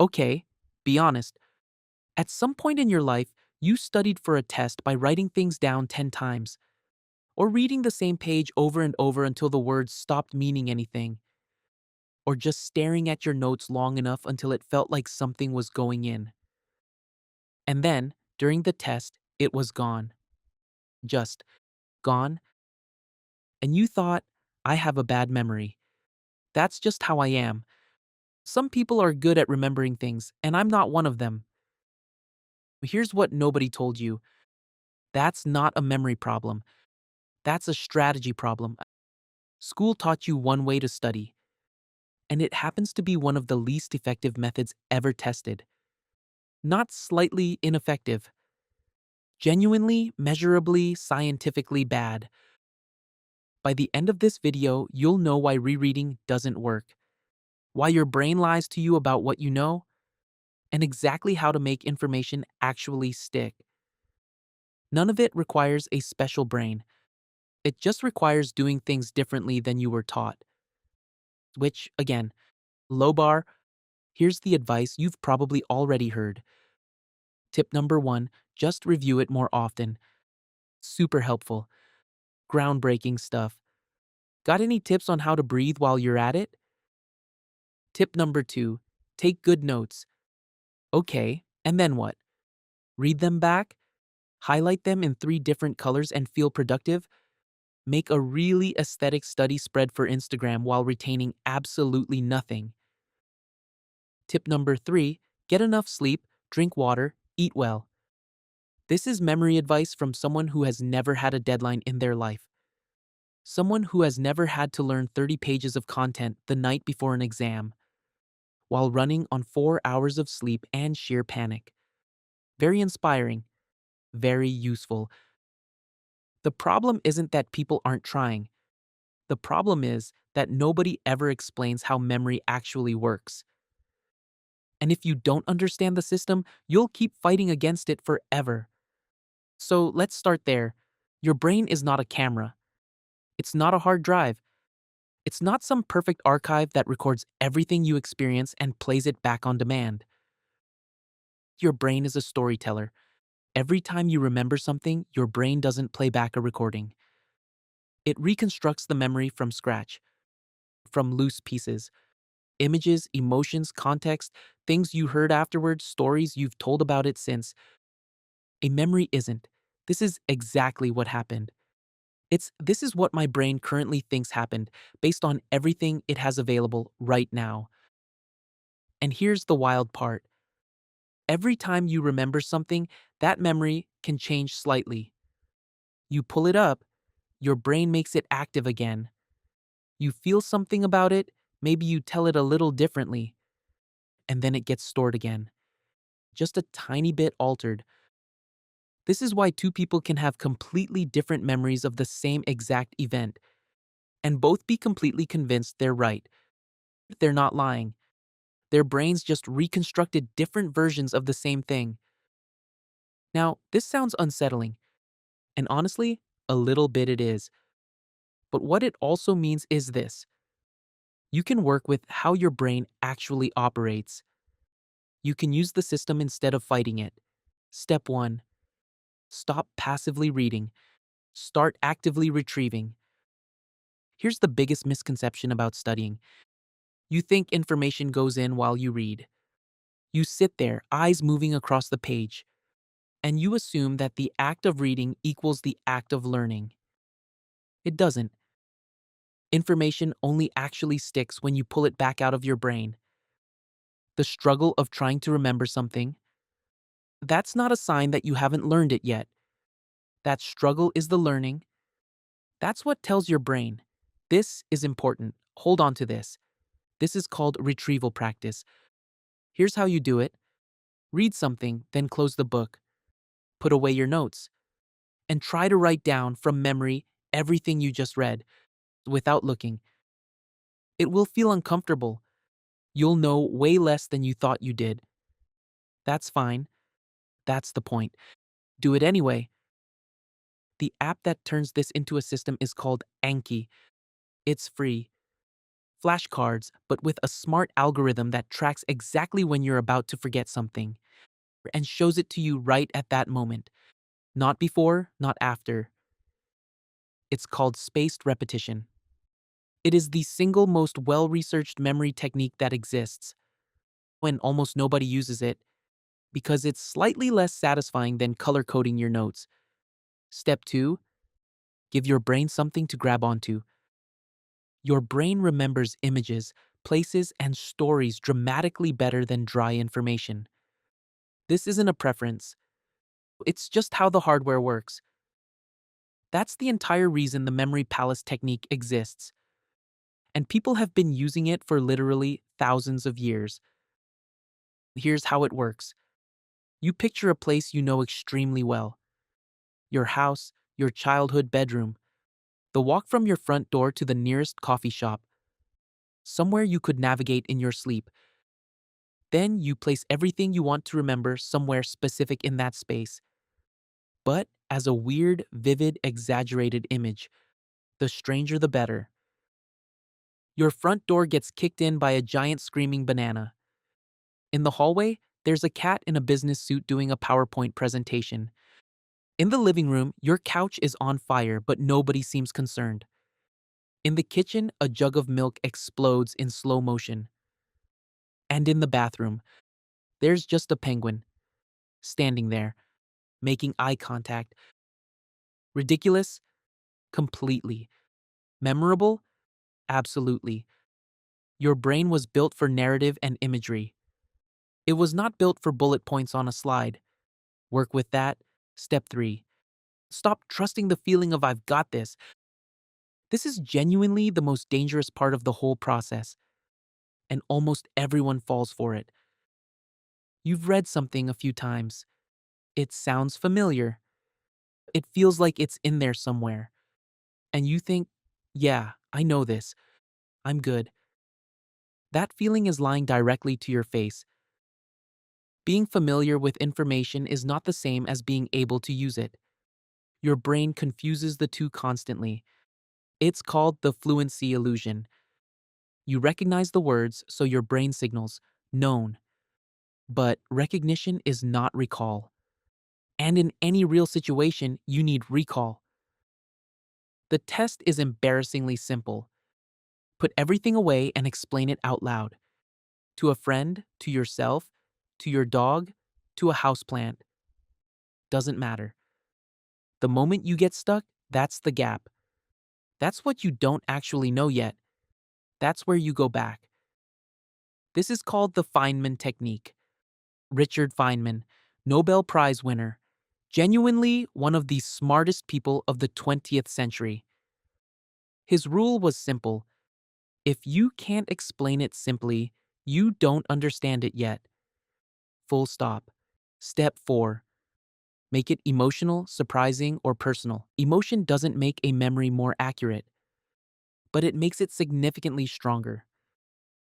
Okay, be honest. At some point in your life, you studied for a test by writing things down 10 times, or reading the same page over and over until the words stopped meaning anything, or just staring at your notes long enough until it felt like something was going in. And then, during the test, it was gone. Just gone. And you thought, I have a bad memory. That's just how I am. Some people are good at remembering things, and I'm not one of them. Here's what nobody told you. That's not a memory problem. That's a strategy problem. School taught you one way to study, and it happens to be one of the least effective methods ever tested. Not slightly ineffective, genuinely, measurably, scientifically bad. By the end of this video, you'll know why rereading doesn't work, why your brain lies to you about what you know, and exactly how to make information actually stick. None of it requires a special brain. It just requires doing things differently than you were taught. Which, again, low bar. Here's the advice you've probably already heard. Tip number 1, just review it more often. Super helpful. Groundbreaking stuff. Got any tips on how to breathe while you're at it? Tip number 2, take good notes. Okay, and then what? Read them back? Highlight them in 3 different colors and feel productive? Make a really aesthetic study spread for Instagram while retaining absolutely nothing. Tip number 3, get enough sleep, drink water, eat well. This is memory advice from someone who has never had a deadline in their life. Someone who has never had to learn 30 pages of content the night before an exam, while running on 4 hours of sleep and sheer panic. Very inspiring, very useful. The problem isn't that people aren't trying. The problem is that nobody ever explains how memory actually works. And if you don't understand the system, you'll keep fighting against it forever. So let's start there. Your brain is not a camera. It's not a hard drive. It's not some perfect archive that records everything you experience and plays it back on demand. Your brain is a storyteller. Every time you remember something, your brain doesn't play back a recording. It reconstructs the memory from scratch, from loose pieces. Images, emotions, context, things you heard afterwards, stories you've told about it since. A memory isn't. This is exactly what happened. This is what my brain currently thinks happened based on everything it has available right now. And here's the wild part. Every time you remember something, that memory can change slightly. You pull it up, your brain makes it active again. You feel something about it, maybe you tell it a little differently, and then it gets stored again. Just a tiny bit altered. This is why two people can have completely different memories of the same exact event, and both be completely convinced they're right. They're not lying. Their brains just reconstructed different versions of the same thing. Now, this sounds unsettling, and honestly, a little bit it is. But what it also means is this. You can work with how your brain actually operates. You can use the system instead of fighting it. Step 1. Stop passively reading. Start actively retrieving. Here's the biggest misconception about studying. You think information goes in while you read. You sit there, eyes moving across the page, and you assume that the act of reading equals the act of learning. It doesn't. Information only actually sticks when you pull it back out of your brain. The struggle of trying to remember something, that's not a sign that you haven't learned it yet. That struggle is the learning. That's what tells your brain, this is important, hold on to this. This is called retrieval practice. Here's how you do it. Read something, then close the book. Put away your notes. And try to write down from memory everything you just read, without looking. It will feel uncomfortable. You'll know way less than you thought you did. That's fine. That's the point. Do it anyway. The app that turns this into a system is called Anki. It's free. flashcards, but with a smart algorithm that tracks exactly when you're about to forget something and shows it to you right at that moment. Not before, not after. It's called spaced repetition. It is the single most well researched memory technique that exists, when almost nobody uses it because it's slightly less satisfying than color coding your notes. Step 2, give your brain something to grab onto. Your brain remembers images, places, and stories dramatically better than dry information. This isn't a preference, it's just how the hardware works. That's the entire reason the memory palace technique exists, and people have been using it for literally thousands of years. Here's how it works. You picture a place you know extremely well: your house, your childhood bedroom, the walk from your front door to the nearest coffee shop, somewhere you could navigate in your sleep. Then you place everything you want to remember somewhere specific in that space, but as a weird, vivid, exaggerated image. The stranger the better. Your front door gets kicked in by a giant screaming banana. In the hallway, there's a cat in a business suit doing a PowerPoint presentation. In the living room, your couch is on fire, but nobody seems concerned. In the kitchen, a jug of milk explodes in slow motion. And in the bathroom, there's just a penguin, standing there, making eye contact. Ridiculous? Completely. Memorable? Absolutely. Your brain was built for narrative and imagery. It was not built for bullet points on a slide. Work with that. Step 3. Stop trusting the feeling of "I've got this." This is genuinely the most dangerous part of the whole process, and almost everyone falls for it. You've read something a few times. It sounds familiar. It feels like it's in there somewhere. And you think, yeah, I know this. I'm good. That feeling is lying directly to your face. Being familiar with information is not the same as being able to use it. Your brain confuses the two constantly. It's called the fluency illusion. You recognize the words, so your brain signals known. But recognition is not recall. And in any real situation, you need recall. The test is embarrassingly simple. Put everything away and explain it out loud. To a friend, to yourself, to your dog, to a houseplant. Doesn't matter. The moment you get stuck, that's the gap. That's what you don't actually know yet. That's where you go back. This is called the Feynman technique. Richard Feynman, Nobel Prize winner, genuinely one of the smartest people of the 20th century. His rule was simple: if you can't explain it simply, you don't understand it yet. Full stop. Step 4. Make it emotional, surprising, or personal. Emotion doesn't make a memory more accurate, but it makes it significantly stronger.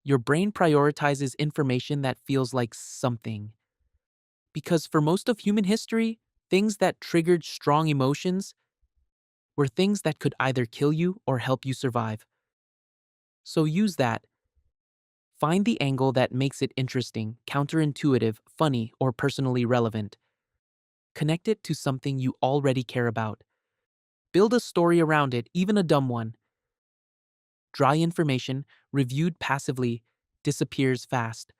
Your brain prioritizes information that feels like something. Because for most of human history, things that triggered strong emotions were things that could either kill you or help you survive. So use that. Find the angle that makes it interesting, counterintuitive, funny, or personally relevant. Connect it to something you already care about. Build a story around it, even a dumb one. Dry information, reviewed passively, disappears fast.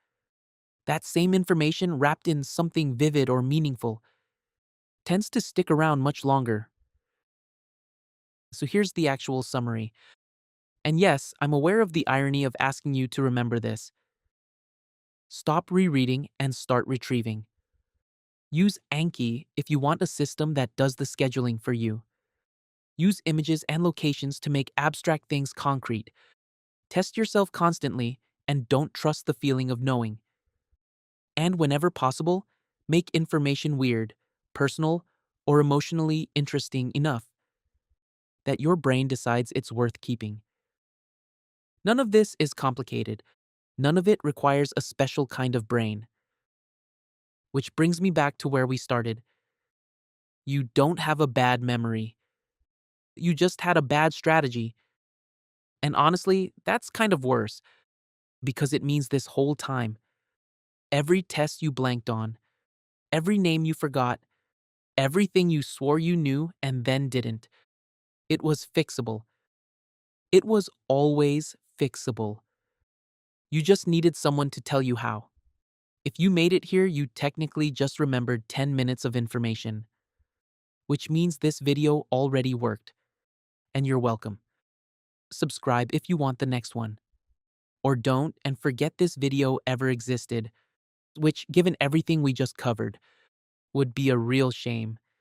That same information wrapped in something vivid or meaningful tends to stick around much longer. So here's the actual summary. And yes, I'm aware of the irony of asking you to remember this. Stop rereading and start retrieving. Use Anki if you want a system that does the scheduling for you. Use images and locations to make abstract things concrete. Test yourself constantly and don't trust the feeling of knowing. And whenever possible, make information weird, personal, or emotionally interesting enough that your brain decides it's worth keeping. None of this is complicated. None of it requires a special kind of brain. Which brings me back to where we started. You don't have a bad memory. You just had a bad strategy. And honestly, that's kind of worse because it means this whole time, every test you blanked on, every name you forgot, everything you swore you knew and then didn't, it was fixable. It was always fixable. You just needed someone to tell you how. If you made it here, you technically just remembered 10 minutes of information, which means this video already worked. And you're welcome. Subscribe if you want the next one. Or don't and forget this video ever existed, which, given everything we just covered, would be a real shame.